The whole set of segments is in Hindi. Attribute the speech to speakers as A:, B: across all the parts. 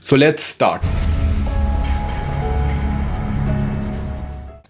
A: So let's start.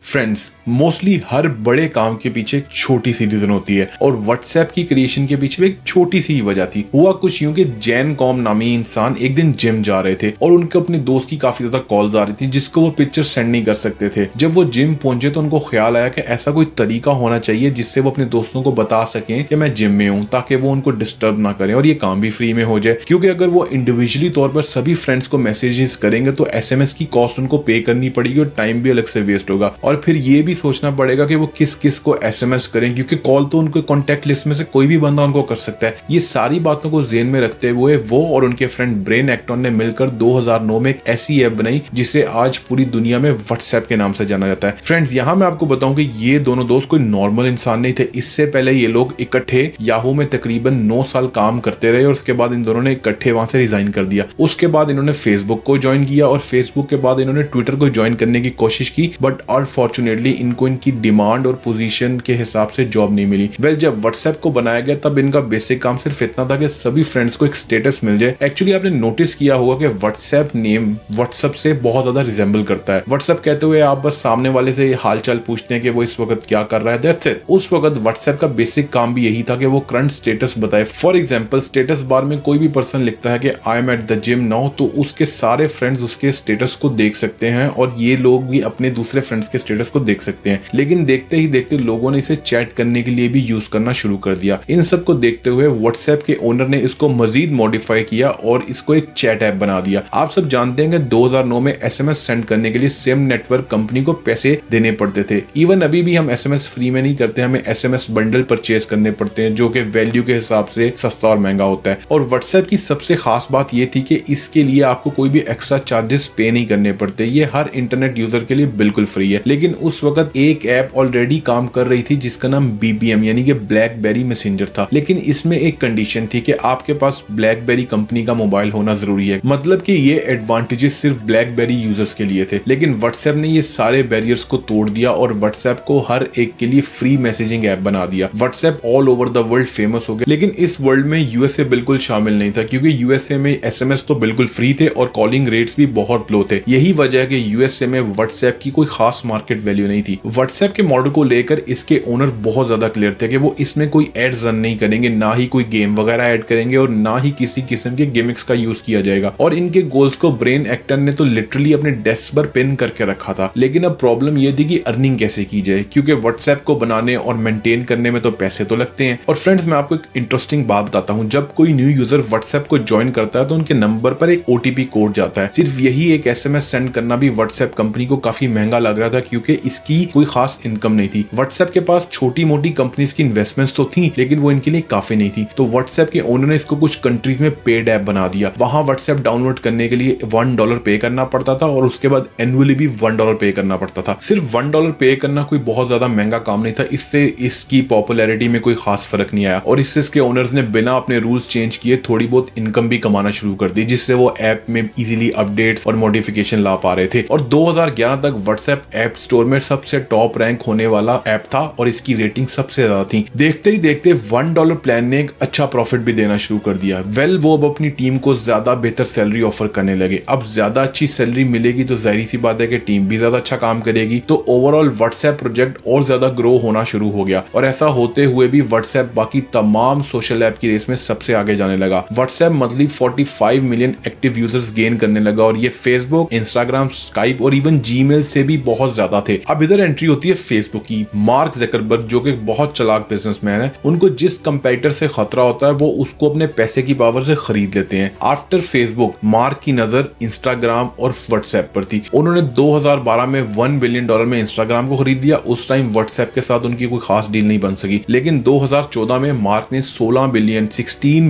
A: Friends, mostly हर बड़े काम के पीछे एक छोटी सी रीजन होती है और व्हाट्सएप की क्रिएशन के पीछे भी एक छोटी सी ही वजह थी। हुआ कुछ यूं कि जैन कॉम नामी इंसान एक दिन जिम जा रहे थे और उनको अपने दोस्त की काफी ज्यादा कॉल्स आ रही थी जिसको वो पिक्चर सेंड नहीं कर सकते थे। जब वो जिम पहुंचे तो उनको ख्याल आया कि ऐसा कोई तरीका होना चाहिए जिससे वो अपने दोस्तों को बता सकें कि मैं जिम में हूं, ताकि वो उनको डिस्टर्ब ना करें और ये काम भी फ्री में हो जाए। क्योंकि अगर वो इंडिविजुअली तौर पर सभी फ्रेंड्स को मैसेजेस करेंगे तो एसएमएस की कॉस्ट उनको पे करनी पड़ेगी और टाइम भी अलग से वेस्ट होगा और फिर ये भी सोचना पड़ेगा कि वो किस किस को एसएमएस करें, क्योंकि कॉल तो उनके कॉन्टैक्ट लिस्ट में से कोई भी बंदा उनको कर सकता है। ये सारी बातों को ज़हन में रखते हुए वो और उनके फ्रेंड ब्रेन एक्टॉन ने मिलकर 2009 में एक ऐसी ऐप बनाई जिसे आज पूरी दुनिया में व्हाट्सएप के नाम से जाना जाता है। फ्रेंड्स, यहाँ मैं आपको बताऊं कि ये दोनों दोस्त कोई नॉर्मल इंसान नहीं थे। इससे पहले ये लोग इकट्ठे याहू में तकरीबन 9 साल काम करते रहे और उसके बाद इन दोनों ने इकट्ठे वहां से रिजाइन कर दिया। उसके बाद इन्होंने फेसबुक को ज्वाइन किया और फेसबुक के बाद इन्होंने ट्विटर को ज्वाइन करने की कोशिश की, बट अनफॉर्चुनेटली इनको इनकी डिमांड और पोजीशन के हिसाब से जॉब नहीं मिली। जब व्हाट्सएप को बनाया गया तब इनका बेसिक काम सिर्फ इतना था कि सभी फ्रेंड्स को एक स्टेटस मिल जाए। एक्चुअली आपने नोटिस किया होगा कि व्हाट्सएप नेम व्हाट्सएप से बहुत ज्यादा रिजेंबल करता है। व्हाट्सएप कहते हुए आप बस सामने वाले से हाल चाल पूछते हैं कि वो इस वक्त क्या कर रहा है, दैट्स इट। उस वक्त व्हाट्सएप का बेसिक काम भी यही था कि वो करंट स्टेटस बताए। फॉर एग्जाम्पल, स्टेटस बार में कोई भी पर्सन लिखता है कि I am at the gym now, तो उसके सारे फ्रेंड्स उसके स्टेटस को देख सकते हैं और ये लोग भी अपने दूसरे फ्रेंड्स के स्टेटस को देख सकते हैं। लेकिन देखते ही देखते लोगों ने इसे चैट करने के लिए भी यूज करना शुरू कर दिया। इन सब को देखते हुए व्हाट्सएप के ओनर ने इसको मजीद मॉडिफाई किया और इसको एक चैट ऐप बना दिया। आप सब जानते हैं कि 2009 में एसएमएस सेंड करने के लिए सिम नेटवर्क कंपनी को पैसे देने पड़ते थे। इवन अभी भी हम एसएमएस फ्री में नहीं करते, हमें एसएमएस बंडल परचेज करने पड़ते हैं जो कि वैल्यू के हिसाब से सस्ता और महंगा होता है। और व्हाट्सएप की सबसे खास बात यह थी कि इसके लिए आपको कोई भी एक्स्ट्रा चार्जेस पे नहीं करने पड़ते। ये हर इंटरनेट यूजर के लिए बिल्कुल फ्री है। लेकिन उस वक्त एक ऐप ऑलरेडी काम कर रही थी जिसका नाम BBM यानी कि ब्लैकबेरी मैसेंजर था। लेकिन इसमें एक कंडीशन थी कि आपके पास ब्लैकबेरी कंपनी का मोबाइल होना जरूरी है। मतलब कि ये एडवांटेजेस सिर्फ ब्लैकबेरी यूजर्स के लिए थे। लेकिन व्हाट्सएप ने ये सारे बैरियर्स को तोड़ दिया और व्हाट्सएप को हर एक के लिए फ्री मैसेजिंग ऐप बना दिया। WhatsApp all over the world famous हो गया। लेकिन इस वर्ल्ड में यूएसए बिल्कुल शामिल नहीं था, क्योंकि यूएसए में एसएमएस तो बिल्कुल फ्री थे और कॉलिंग रेट्स भी बहुत लो थे। यही वजह है कि यूएसए में व्हाट्सएप की कोई खास मार्केट वैल्यू नहीं थी। व्हाट्सएप के मॉडल को लेकर इसके ओनर बहुत ज्यादा क्लियर थे कि वो इसमें कोई एड्स रन नहीं करेंगे, ना ही कोई गेम वगैरह ऐड करेंगे और ना ही किसी किस्म के गिमिक्स का यूज किया जाएगा। और इनके गोल्स को ब्रेन एक्टर ने तो लिटरली अपने डेस्क पर पिन करके रखा था। लेकिन अब प्रॉब्लम ये थी कि अर्निंग कैसे की जाए, क्योंकि व्हाट्सएप को बनाने और मेंटेन करने में तो पैसे तो लगते हैं। और फ्रेंड्स, मैं आपको एक इंटरेस्टिंग बात बताता हूँ। जब कोई न्यू यूजर व्हाट्सएप को ज्वाइन करता है तो उनके नंबर पर एक ओटीपी कोड जाता है। सिर्फ यही एक एसएमएस सेंड करना भी व्हाट्सएप कंपनी को काफी महंगा लग रहा था, क्योंकि इसकी कोई खास इनकम नहीं थी। व्हाट्सएप के पास छोटी मोटी कंपनीज की इन्वेस्टमेंट्स तो थी, लेकिन वो इनके लिए काफी नहीं थी। तो व्हाट्सएप के ओनर ने इसको कुछ कंट्रीज में पेड ऐप बना दिया। वहां व्हाट्सएप डाउनलोड करने के लिए $1 पे करना पड़ता था और उसके बाद एनुअली भी $1 पे करना पड़ता था। सिर्फ $1 पे करना कोई बहुत ज्यादा महंगा काम नहीं था। इससे इसकी पॉपुलैरिटी में कोई खास फर्क नहीं आया और इससे इसके ओनर्स ने बिना अपने रूल्स चेंज किए थोड़ी बहुत इनकम भी कमाना शुरू कर दी, जिससे वो ऐप में इजीली अपडेट्स और मॉडिफिकेशन ला पा रहे थे। और 2011 तक व्हाट्सएप ऐप स्टोर में सबसे टॉप रैंक होने वाला ऐप था और इसकी रेटिंग सबसे ज्यादा थी। देखते ही देखते $1 प्लान ने एक अच्छा प्रॉफिट भी देना शुरू कर दिया। वो अब अपनी टीम को ज्यादा बेहतर सैलरी ऑफर करने लगे। अब ज्यादा अच्छी सैलरी मिलेगी तो जाहिर सी बात है कि टीम भी ज्यादा अच्छा काम करेगी। तो ओवरऑल व्हाट्सएप प्रोजेक्ट और ज्यादा ग्रो होना शुरू हो गया और ऐसा होते हुए भी व्हाट्सएप बाकी तमाम सोशल ऐप की रेस में सबसे आगे जाने लगा। WhatsApp monthly 45 million active users gain करने लगा और ये फेसबुक, इंस्टाग्राम, स्काइप और इवन जीमेल से भी बहुत ज्यादा थे। अब इधर एंट्री होती है फेसबुक की। मार्क ज़करबर्ग जो कि बहुत चालाक बिजनेसमैन है, उनको जिस कंपेटिटर से खतरा होता है वो उसको अपने पैसे की पावर से खरीद लेते हैं। आफ्टर फेसबुक, मार्क की नजर इंस्टाग्राम और व्हाट्सएप पर थी। उन्होंने 2012 में $1 बिलियन में इंस्टाग्राम को खरीद लिया। उस टाइम व्हाट्सएप के साथ उनकी कोई खास डील नहीं बन सकी। लेकिन 2014 में मार्क ने 16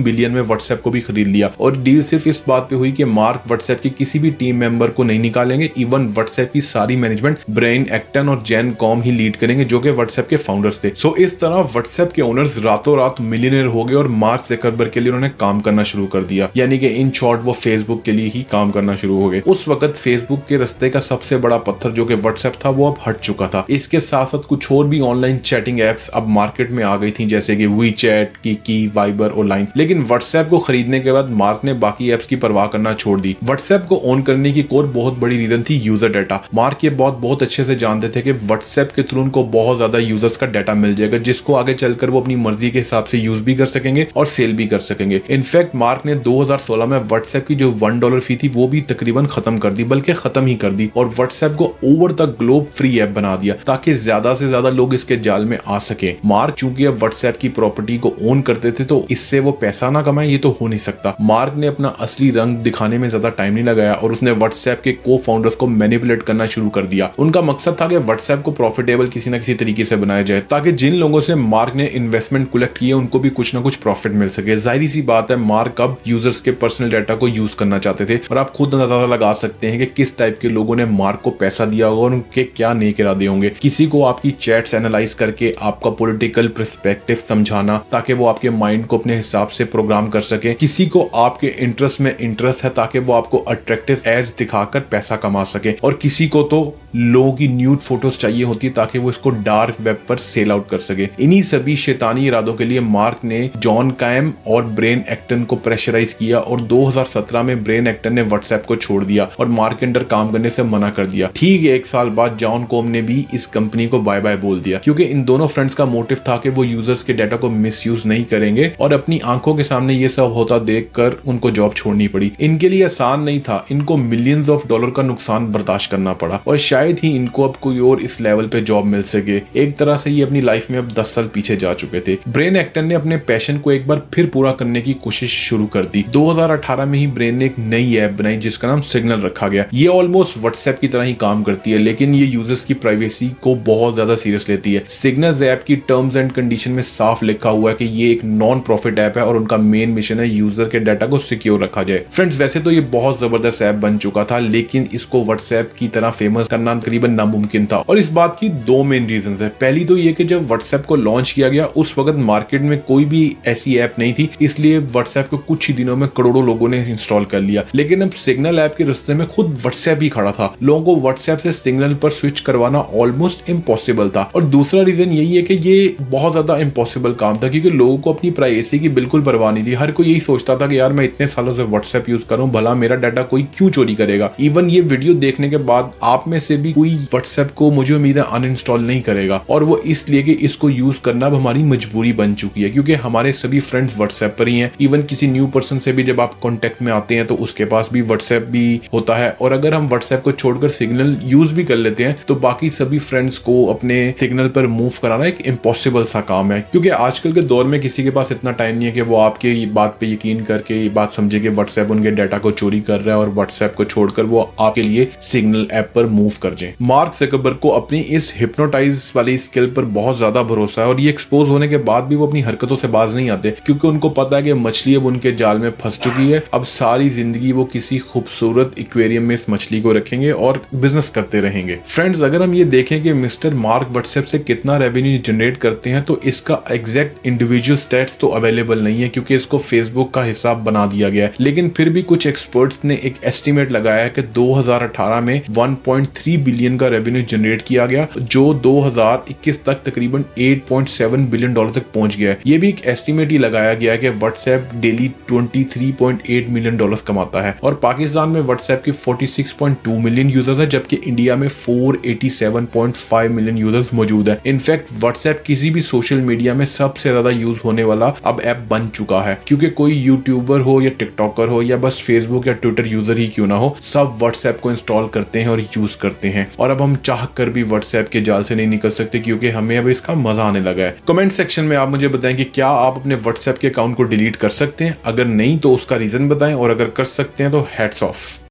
A: बिलियन में व्हाट्सएप को भी खरीद लिया और डील सिर्फ इस बात पे हुई कि मार्क व्हाट्सएप के किसी भी टीम मेंबर को नहीं निकालेंगे। इवन व्हाट्सएप की सारी मैनेजमेंट ब्रेन ब्रेन एक्टन और जैन कॉम ही लीड करेंगे, जो कि व्हाट्सएप के फाउंडर्स थे। सो इस तरह व्हाट्सएप के ओनर्स रातों रात मिलियनेयर हो गए और मार्क ज़करबर्ग के लिए उन्होंने काम करना शुरू कर दिया, यानी कि इन शॉर्ट वो फेसबुक के लिए ही काम करना शुरू हो गए। उस वक्त फेसबुक के रास्ते का सबसे बड़ा पत्थर जो कि व्हाट्सएप था वो अब हट चुका था। इसके साथ साथ कुछ और भी ऑनलाइन चैटिंग एप्स अब मार्केट में आ गई थी, जैसे कि वीचैट, किकी, वाइबर और लाइन। लेकिन व्हाट्सएप को खरीदने के बाद मार्क ने बाकी एप्स की परवाह करना छोड़ दी। व्हाट्सएप को ऑन करने की और बहुत बड़ी रीजन थी यूजर डाटा। मार्क ये बहुत अच्छे से जानते थे कि व्हाट्सएप के थ्रू उनको बहुत ज्यादा यूजर्स का डाटा मिल जाएगा, जिसको आगे चलकर वो अपनी मर्जी के हिसाब से यूज भी कर सकेंगे और सेल भी कर सकेंगे। इनफैक्ट मार्क ने 2016 में व्हाट्सएप की जो $1 फी थी वो भी तकरीबन खत्म कर दी, बल्कि खत्म ही कर दी, और व्हाट्सएप को over the globe free app बना दिया ताकि ज्यादा से ज्यादा लोग इसके जाल में आ सके। मार्क चूंकि अब व्हाट्सएप की प्रॉपर्टी को ओन करते थे तो इससे वो पैसा ना कमाए ये तो हो नहीं सकता। मार्क ने अपना असली रंग दिखाने में ज्यादा टाइम नहीं लगाया और उसने व्हाट्सएप के को फाउंडर्स को मैनिपुलेट करना शुरू कर दिया। उनका मकसद था कि व्हाट्सएप को प्रॉफिटेबल किसी न किसी तरीके से बनाया जाए ताकि जिन लोगों से मार्क ने इन्वेस्टमेंट कलेक्ट किए उनको भी कुछ ना कुछ प्रॉफिट मिल सके। जाहिर सी बात है, मार्क अब यूजर्स के पर्सनल डाटा को यूज करना चाहते थे और आप खुद अंदाजा लगा सकते हैं कि किस टाइप के लोगों ने मार्क को पैसा दिया होगा और उनके क्या नेक इरादे होंगे। किसी को आपकी चैट्स एनालाइज करके आपका पॉलिटिकल पर्सपेक्टिव समझाना ताकि वो आपके माइंड को अपने हिसाब से प्रोग्राम कर सके। किसी को आपके इंटरेस्ट में इंटरेस्ट है ताकि वो आपको अट्रैक्टिव एड्स दिखाकर पैसा कमा सके, और किसी को तो लोगों की न्यूड फोटोज चाहिए होती है ताकि वो इसको डार्क वेब पर सेल आउट कर सके। इन्हीं सभी शैतानी इरादों के लिए मार्क ने जॉन कैम और ब्रेन एक्टन को प्रेशराइज किया और 2017 में ब्रेन एक्टन ने व्हाट्सएप को छोड़ दिया और मार्क के अंडर काम करने से मना कर दिया। ठीक 1 साल बाद जॉन कॉम ने भी इस कंपनी को बाय बाय बोल दिया, क्योंकि इन दोनों फ्रेंड्स का मोटिव था कि वो यूजर्स के डाटा को मिसयूज नहीं करेंगे, और अपनी आंखों के सामने ये सब होता देखकर उनको जॉब छोड़नी पड़ी। इनके लिए आसान नहीं था, इनको मिलियंस ऑफ डॉलर का नुकसान बर्दाश्त करना पड़ा और शायद ही इनको अब कोई और इस लेवल पे जॉब मिल सके। एक तरह से ये अपनी लाइफ में अब 10 साल पीछे जा चुके थे। ब्रेन एक्टन ने अपने पैशन को एक बार फिर पूरा करने की कोशिश शुरू कर दी। 2018 में ही ब्रेन ने एक नई ऐप बनाई जिसका नाम सिग्नल रखा गया। ये ऑलमोस्ट व्हाट्सएप की तरह ही काम करती है, लेकिन ये यूजर्स की प्राइवेसी को बहुत ज्यादा सीरियस लेती है। सिग्नल ऐप की टर्म्स एंड कंडीशन में साफ लिखा हुआ है कि ये एक नॉन प्रॉफिट ऐप है और उनका मेन मिशन है यूजर के डाटा को सिक्योर रखा जाए। फ्रेंड्स, वैसे तो ये बहुत जबरदस्त ऐप बन चुका था, लेकिन इसको व्हाट्सएप की तरह फेमस करना तकरीबन नामुमकिन था, और इस बात की 2 मेन रीजंस है। पहली तो ये कि जब व्हाट्सएप को लॉन्च किया गया उस वक्त मार्केट में कोई भी ऐसी ऐप नहीं थी, इसलिए व्हाट्सएप को कुछ ही दिनों में करोड़ों लोगों ने इंस्टॉल कर लिया। लेकिन अब सिग्नल ऐप के रास्ते में खुद व्हाट्सएप ही खड़ा था। लोगों को व्हाट्सएप से सिग्नल पर स्विच करवाना ऑलमोस्ट इम्पॉसिबल था, और दूसरा रीजन यही है कि ये बहुत ज्यादा इम्पॉसिबल काम था क्योंकि लोगों को अपनी प्राइवेसी की बिल्कुल परवाह नहीं थी। हर कोई यही सोचता था कि यार मैं इतने सालों से व्हाट्सएप यूज कर रहा हूं, भला मेरा डाटा कोई क्यों चोरी करेगा। इवन ये वीडियो देखने के बाद आप में से भी कोई व्हाट्सएप को मुझे उम्मीद है अनइंस्टॉल नहीं करेगा, और वो इसलिए कि इसको यूज करना अब हमारी मजबूरी बन चुकी है, क्योंकि हमारे सभी फ्रेंड्स व्हाट्सएप पर ही हैं। इवन किसी न्यू पर्सन से भी जब आप कांटेक्ट में आते हैं तो उसके पास भी व्हाट्सएप भी होता है, और अगर हम व्हाट्सएप को छोड़कर सिग्नल यूज भी कर लेते हैं तो बाकी सभी फ्रेंड्स को अपने सिग्नल पर मूव कराना एक इम्पॉसिबल सा काम है, क्योंकि आजकल के दौर में किसी के पास इतना टाइम नहीं है कि वो आपके बात पे यकीन करके ये बात समझे कि व्हाट्सएप उनके डाटा को चोरी कर रहा है और व्हाट्सएप को छोड़कर वो आपके लिए सिग्नल ऐप पर मूव कर जाए। मार्क ज़करबर्ग को अपनी इस हिप्नोटाइज वाली स्किल पर बहुत ज्यादा भरोसा है, और ये एक्सपोज होने के बाद भी वो अपनी हरकतों से बाज नहीं आते, क्योंकि उनको पता है कि मछली अब उनके जाल में फंस चुकी है। अब सारी जिंदगी वो किसी खूबसूरत एक्वेरियम में इस मछली को रखेंगे और बिजनेस करते रहेंगे। फ्रेंड्स, अगर हम ये देखें कि मिस्टर मार्क व्हाट्सएप से कितना रेवेन्यू जनरेट करते हैं तो इसका एग्जैक्ट इंडिविजुअल स्टैट्स तो अवेलेबल नहीं है, क्योंकि इसको फेसबुक का हिसाब बना दिया गया है। लेकिन फिर भी कुछ एक्सपर्ट्स ने एक एस्टिमेट लगाया है कि 2018 में 1.3 बिलियन का रेवेन्यू जनरेट किया गया, जो 2021 तक तकरीबन 8.7 बिलियन डॉलर तक पहुंच गया है। ये भी एक एस्टिमेट ही लगाया गया है कि व्हाट्सएप डेली 23.8 मिलियन डॉलर्स कमाता है, और पाकिस्तान में व्हाट्सएप के 46.2 मिलियन यूजर्स है, जबकि इंडिया में 487.5 मिलियन यूजर्स मौजूद है। इनफैक्ट व्हाट्सएप किसी भी सोशल मीडिया में सबसे ज्यादा यूज होने वाला अब ऐप बन चुका है, क्योंकि कोई यूट्यूबर हो या टिकटॉकर हो या बस फेसबुक या ट्विटर यूजर ही क्यों ना हो, सब व्हाट्सएप को इंस्टॉल करते हैं और यूज करते हैं। और अब हम चाह कर भी व्हाट्सएप के जाल से नहीं निकल सकते, क्योंकि हमें अब इसका मजा आने लगा है। कमेंट सेक्शन में आप मुझे बताएं कि क्या आप अपने व्हाट्सएप के अकाउंट को डिलीट कर सकते हैं। अगर नहीं तो उसका रीजन बताएं, और अगर कर सकते हैं तो हैट्स ऑफ।